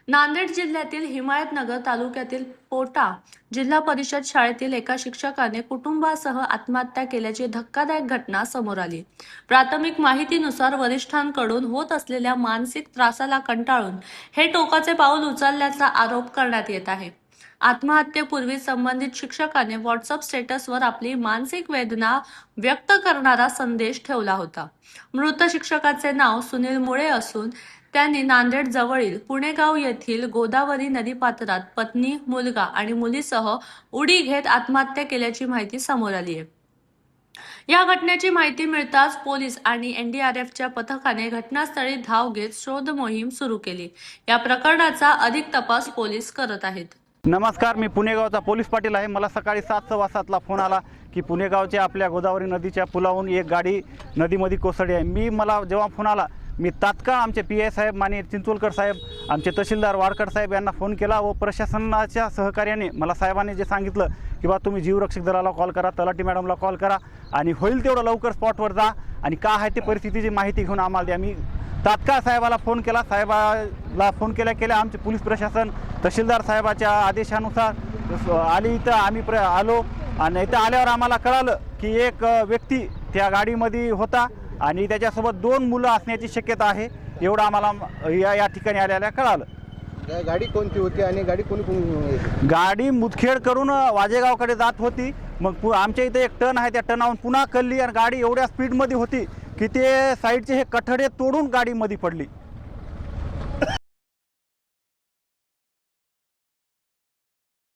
नांदेड जिल्ह्यातील हिमायतनगर तालुक्यातील पोटा जिल्हा परिषद शाळेतील एका शिक्षकाने कुटुंबासह आत्महत्या केल्याची धक्कादायक घटना समोर आली। प्राथमिक माहितीनुसार वरिष्ठांकडून होत असलेल्या मानसिक त्रासाला कंटाळून हे टोकाचे पाऊल उचलल्याचा आरोप करण्यात येत आहे। आत्महत्येपूर्वी संबंधित शिक्षकाने व्हॉट्सअप स्टेटसवर आपली मानसिक वेदना व्यक्त करणारा संदेश ठेवला होता। मृत शिक्षकाचे नाव सुनील मुळे असून त्यांनी नांदेड जवळील पुणेगाव येथील गोदावरी नदीपात्रात पत्नी, मुलगा आणि मुलीसह उडी घेत आत्महत्या केल्याची माहिती समोर आली आहे। या घटनेची माहिती मिळताच पोलीस आणि एनडीआरएफच्या पथकाने घटनास्थळी धाव घेत शोध मोहीम सुरू केली। या प्रकरणाचा अधिक तपास पोलीस करत आहेत। नमस्कार, मी पुणेगावचा पोलीस पाटील आहे। मला सकाळी 7:15 फोन आला की पुणेगावच्या आपल्या गोदावरी नदीच्या पुलावरून एक गाडी नदीमध्ये कोसळली आहे। मला जेव्हा फोन आला मी तात्काळ आमचे पीआय साहेब माननीय चिंचोलकर साहेब, आमचे तहसीलदार वाडकर साहेब यांना फोन केला व प्रशासनाच्या सहकार्याने मला साहेबांनी जे सांगितलं की बा तुम्ही जीवरक्षक दलाला कॉल करा, तलाठी मॅडमला कॉल करा आणि होईल तेवढं लवकर स्पॉटवर जा आणि काय आहे ते परिस्थितीची माहिती घेऊन आम्हाला द्या। मी तात्काळ साहेबाला फोन केला। साहेबाला फोन केल्या आमचे पोलीस प्रशासन तहसीलदार साहेबाच्या आदेशानुसार आली इथं आम्ही आलो आणि इथं आल्यावर आम्हाला कळालं की एक व्यक्ती त्या गाडीमध्ये होता आणि त्याच्यासोबत 2 मुलं असण्याची शक्यता आहे, एवढं आम्हाला या ठिकाणी आल्याला कळालं। गाडी कोणती होती आणि गाडी कोणी गाडी मुदखेड करून वाजेगावकडे जात होती। मग आमच्या इथे एक टर्न आहे, त्या टर्नावरून पुन्हा कल्ली आणि गाडी एवढ्या स्पीडमध्ये होती की ते साईडचे हे कठडे तोडून गाडीमध्ये पडली।